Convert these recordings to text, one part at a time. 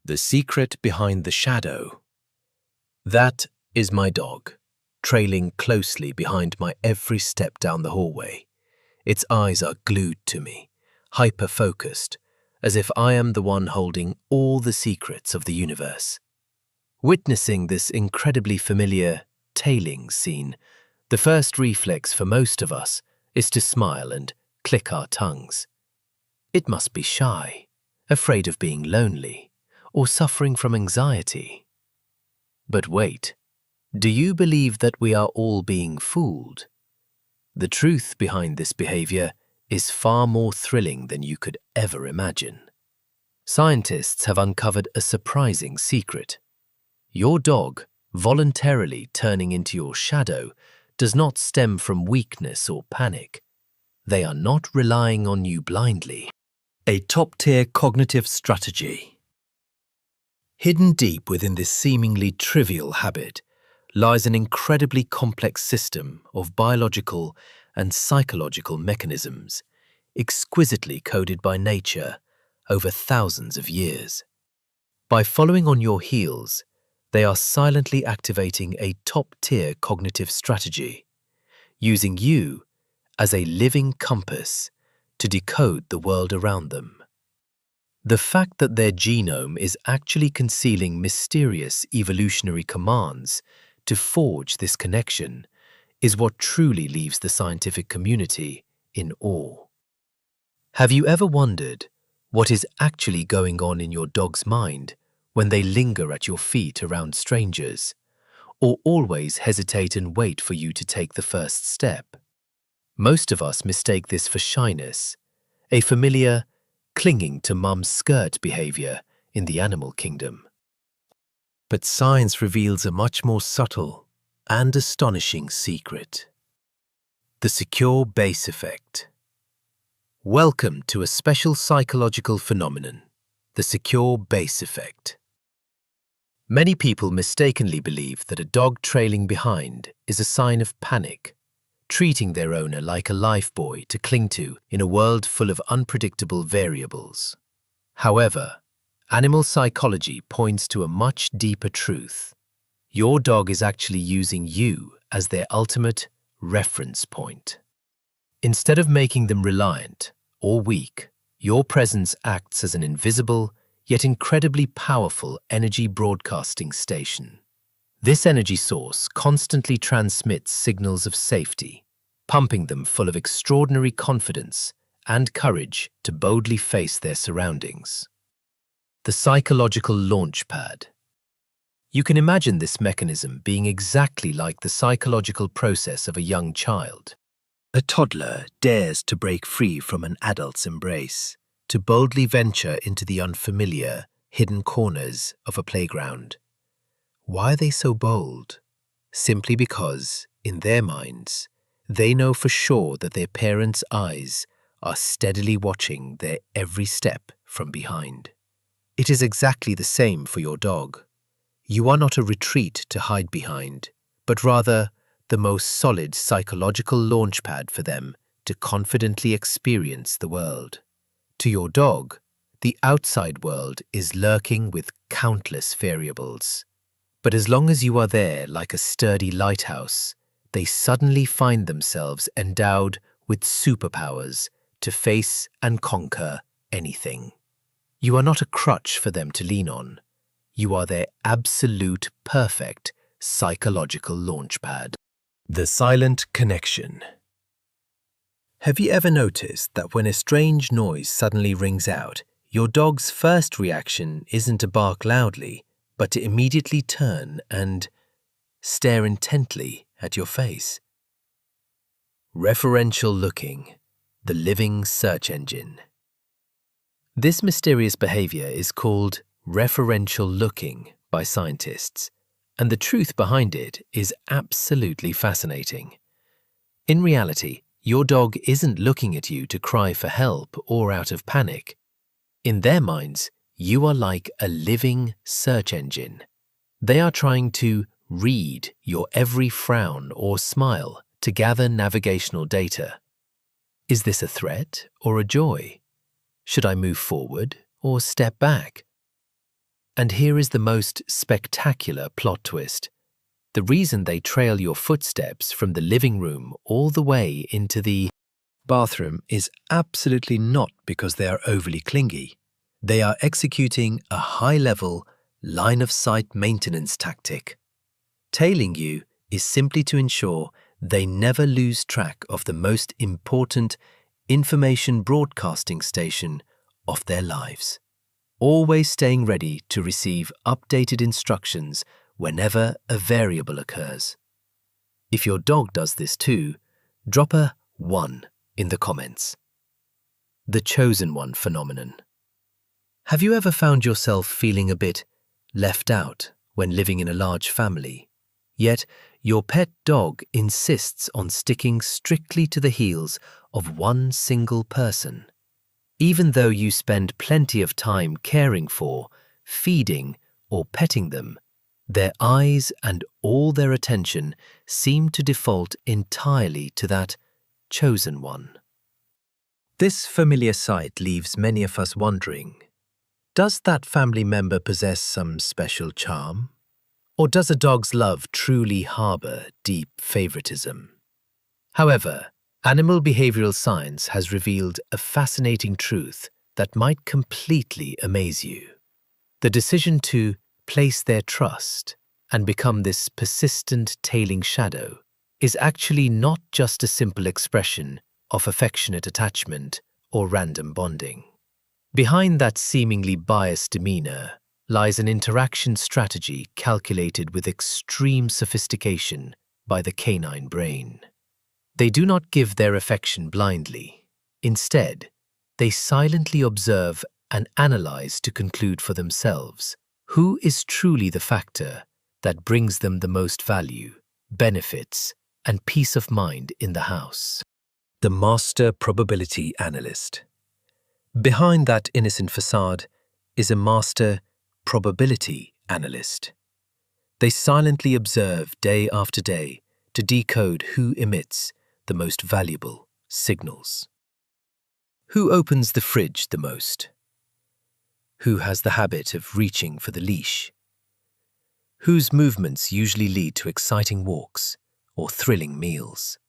The secret behind the shadow. That is my dog, trailing closely behind my every step down the hallway. Its eyes are glued to me, hyper-focused, as if I am the one holding all the secrets of the universe. Witnessing this incredibly familiar tailing scene, the first reflex for most of us is to smile and click our tongues. It must be shy, afraid of being lonely, or suffering from anxiety. But wait, do you believe that we are all being fooled? The truth behind this behavior is far more thrilling than you could ever imagine. Scientists have uncovered a surprising secret. Your dog voluntarily turning into your shadow does not stem from weakness or panic. They are not relying on you blindly. A top-tier cognitive strategy. Hidden deep within this seemingly trivial habit lies an incredibly complex system of biological and psychological mechanisms, exquisitely coded by nature over thousands of years. By following on your heels, they are silently activating a top-tier cognitive strategy, using you as a living compass to decode the world around them. The fact that their genome is actually concealing mysterious evolutionary commands to forge this connection is what truly leaves the scientific community in awe. Have you ever wondered what is actually going on in your dog's mind when they linger at your feet around strangers, or always hesitate and wait for you to take the first step? Most of us mistake this for shyness, a familiar clinging to mum's skirt behavior in the animal kingdom. But science reveals a much more subtle and astonishing secret. The secure base effect. Welcome to a special psychological phenomenon, the secure base effect. Many people mistakenly believe that a dog trailing behind is a sign of panic, treating their owner like a lifebuoy to cling to in a world full of unpredictable variables. However, animal psychology points to a much deeper truth. Your dog is actually using you as their ultimate reference point. Instead of making them reliant or weak, your presence acts as an invisible, yet incredibly powerful energy broadcasting station. This energy source constantly transmits signals of safety, pumping them full of extraordinary confidence and courage to boldly face their surroundings. The psychological launch pad. You can imagine this mechanism being exactly like the psychological process of a young child. A toddler dares to break free from an adult's embrace, to boldly venture into the unfamiliar, hidden corners of a playground. Why are they so bold? Simply because, in their minds, they know for sure that their parents' eyes are steadily watching their every step from behind. It is exactly the same for your dog. You are not a retreat to hide behind, but rather the most solid psychological launchpad for them to confidently experience the world. To your dog, the outside world is lurking with countless variables. But as long as you are there like a sturdy lighthouse, they suddenly find themselves endowed with superpowers to face and conquer anything. You are not a crutch for them to lean on. You are their absolute perfect psychological launchpad. The silent connection. Have you ever noticed that when a strange noise suddenly rings out, your dog's first reaction isn't to bark loudly, but to immediately turn and stare intently at your face? Referential looking, the living search engine. This mysterious behavior is called referential looking by scientists, and the truth behind it is absolutely fascinating. In reality, your dog isn't looking at you to cry for help or out of panic. In their minds, you are like a living search engine. They are trying to read your every frown or smile to gather navigational data. Is this a threat or a joy? Should I move forward or step back? And here is the most spectacular plot twist. The reason they trail your footsteps from the living room all the way into the bathroom is absolutely not because they are overly clingy. They are executing a high-level, line-of-sight maintenance tactic. Tailing you is simply to ensure they never lose track of the most important information broadcasting station of their lives, always staying ready to receive updated instructions whenever a variable occurs. If your dog does this too, drop a 1 in the comments. The chosen one phenomenon. Have you ever found yourself feeling a bit left out when living in a large family, yet your pet dog insists on sticking strictly to the heels of one single person, even though you spend plenty of time caring for, feeding, or petting them? Their eyes and all their attention seem to default entirely to that chosen one. This familiar sight leaves many of us wondering, does that family member possess some special charm? Or does a dog's love truly harbor deep favoritism? However, animal behavioral science has revealed a fascinating truth that might completely amaze you. The decision to place their trust and become this persistent tailing shadow is actually not just a simple expression of affectionate attachment or random bonding. Behind that seemingly biased demeanor lies an interaction strategy calculated with extreme sophistication by the canine brain. They do not give their affection blindly. Instead, they silently observe and analyze to conclude for themselves who is truly the factor that brings them the most value, benefits, and peace of mind in the house. The master probability analyst. Behind that innocent facade is a master probability analyst. They silently observe day after day to decode who emits the most valuable signals. Who opens the fridge the most? Who has the habit of reaching for the leash? Whose movements usually lead to exciting walks or thrilling meals?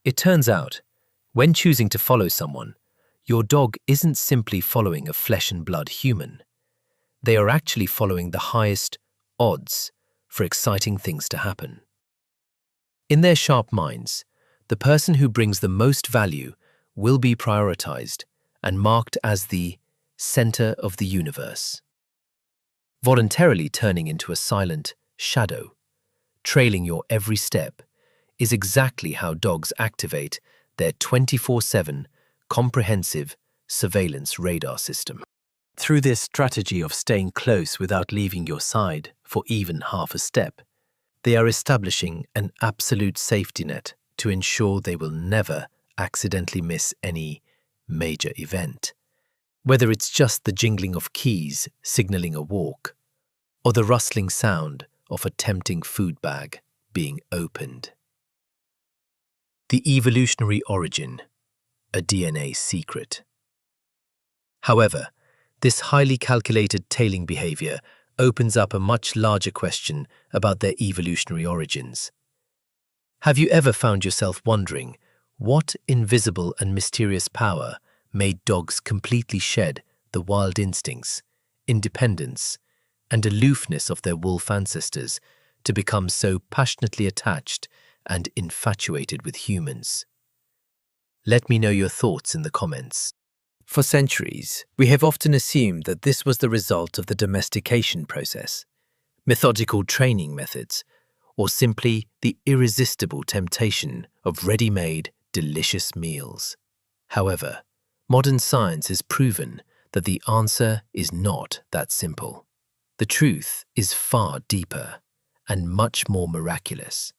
It turns out, when choosing to follow someone, your dog isn't simply following a flesh and blood human. They are actually following the highest odds for exciting things to happen. In their sharp minds, the person who brings the most value will be prioritized and marked as the center of the universe. Voluntarily turning into a silent shadow, trailing your every step, is exactly how dogs activate their 24/7 comprehensive surveillance radar system. Through this strategy of staying close without leaving your side for even half a step, they are establishing an absolute safety net to ensure they will never accidentally miss any major event. Whether it's just the jingling of keys signaling a walk, or the rustling sound of a tempting food bag being opened. The evolutionary origin, a DNA secret. However, this highly calculated tailing behavior opens up a much larger question about their evolutionary origins. Have you ever found yourself wondering what invisible and mysterious power made dogs completely shed the wild instincts, independence, and aloofness of their wolf ancestors to become so passionately attached and infatuated with humans? Let me know your thoughts in the comments. For centuries, we have often assumed that this was the result of the domestication process, methodical training methods, or simply the irresistible temptation of ready-made, delicious meals. However, modern science has proven that the answer is not that simple. The truth is far deeper and much more miraculous.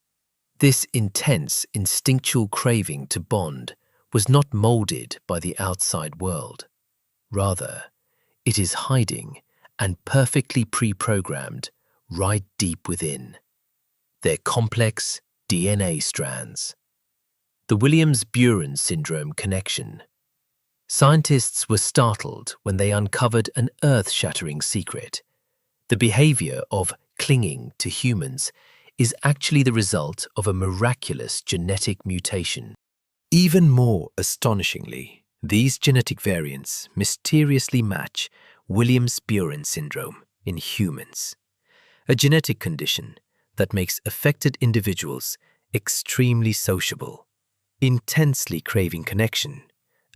This intense, instinctual craving to bond was not molded by the outside world. Rather, it is hiding and perfectly pre-programmed right deep within their complex DNA strands. The Williams-Buren syndrome connection. Scientists were startled when they uncovered an earth-shattering secret The behavior of clinging to humans is actually the result of a miraculous genetic mutation. Even more astonishingly, these genetic variants mysteriously match Williams-Beuren syndrome in humans, a genetic condition that makes affected individuals extremely sociable, intensely craving connection,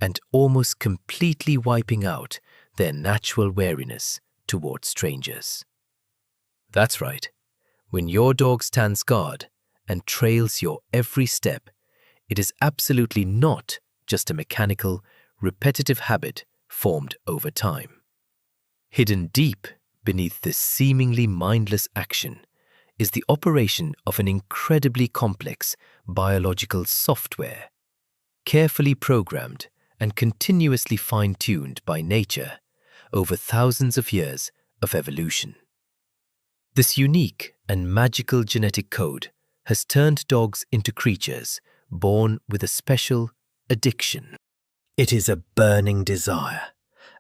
and almost completely wiping out their natural wariness towards strangers. That's right. When your dog stands guard and trails your every step, it is absolutely not just a mechanical, repetitive habit formed over time. Hidden deep beneath this seemingly mindless action is the operation of an incredibly complex biological software, carefully programmed and continuously fine-tuned by nature over thousands of years of evolution. This unique and magical genetic code has turned dogs into creatures born with a special addiction. It is a burning desire,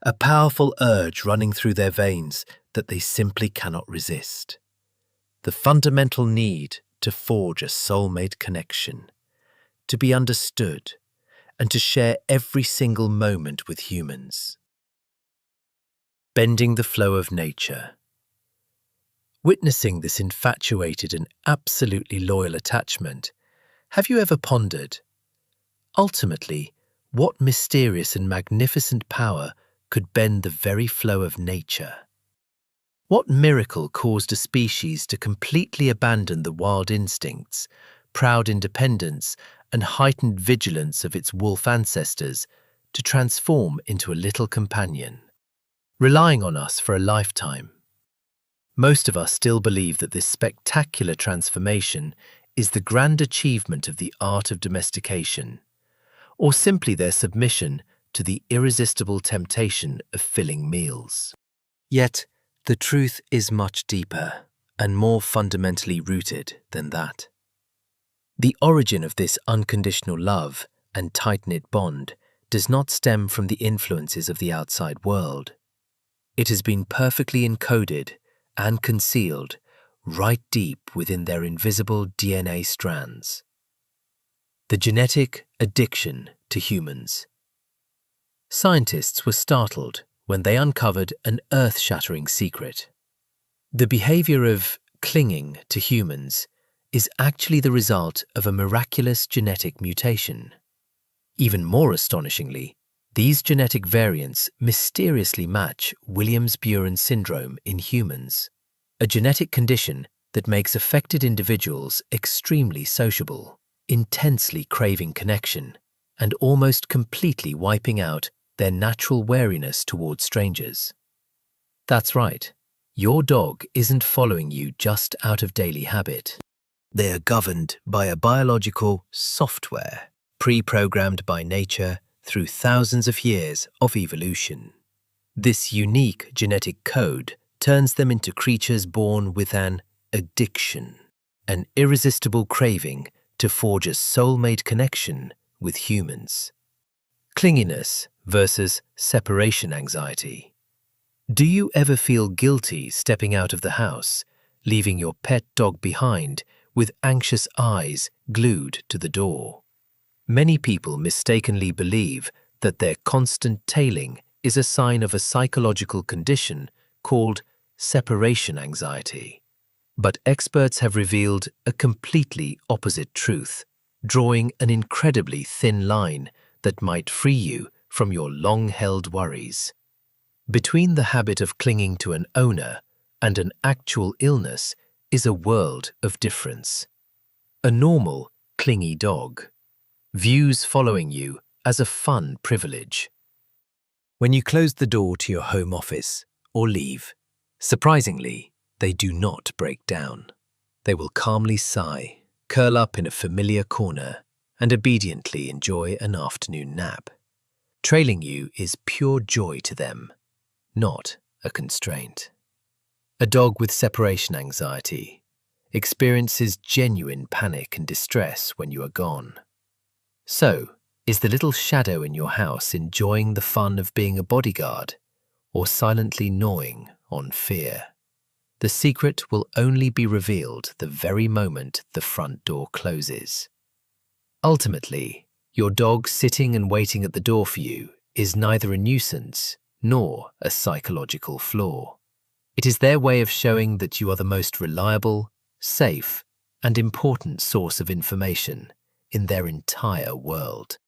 a powerful urge running through their veins that they simply cannot resist. The fundamental need to forge a soulmate connection, to be understood, and to share every single moment with humans. Bending the flow of nature. Witnessing this infatuated and absolutely loyal attachment, have you ever pondered, ultimately, what mysterious and magnificent power could bend the very flow of nature? What miracle caused a species to completely abandon the wild instincts, proud independence, and heightened vigilance of its wolf ancestors to transform into a little companion, relying on us for a lifetime? Most of us still believe that this spectacular transformation is the grand achievement of the art of domestication, or simply their submission to the irresistible temptation of filling meals. Yet, the truth is much deeper and more fundamentally rooted than that. The origin of this unconditional love and tight-knit bond does not stem from the influences of the outside world. It has been perfectly encoded and concealed right deep within their invisible DNA strands. The genetic addiction to humans. Scientists were startled when they uncovered an earth-shattering secret. The behavior of clinging to humans is actually the result of a miraculous genetic mutation. Even more astonishingly, these genetic variants mysteriously match Williams-Beuren syndrome in humans, a genetic condition that makes affected individuals extremely sociable, intensely craving connection, and almost completely wiping out their natural wariness towards strangers. That's right, your dog isn't following you just out of daily habit. They are governed by a biological software, pre-programmed by nature through thousands of years of evolution. This unique genetic code turns them into creatures born with an addiction, an irresistible craving to forge a soulmate connection with humans. Clinginess versus separation anxiety. Do you ever feel guilty stepping out of the house, leaving your pet dog behind with anxious eyes glued to the door? Many people mistakenly believe that their constant tailing is a sign of a psychological condition called separation anxiety. But experts have revealed a completely opposite truth, drawing an incredibly thin line that might free you from your long-held worries. Between the habit of clinging to an owner and an actual illness is a world of difference. A normal, clingy dog views following you as a fun privilege. When you close the door to your home office or leave, surprisingly, they do not break down. They will calmly sigh, curl up in a familiar corner, and obediently enjoy an afternoon nap. Trailing you is pure joy to them, not a constraint. A dog with separation anxiety experiences genuine panic and distress when you are gone. So, is the little shadow in your house enjoying the fun of being a bodyguard, or silently gnawing on fear? The secret will only be revealed the very moment the front door closes. Ultimately, your dog sitting and waiting at the door for you is neither a nuisance nor a psychological flaw. It is their way of showing that you are the most reliable, safe, and important source of information in their entire world.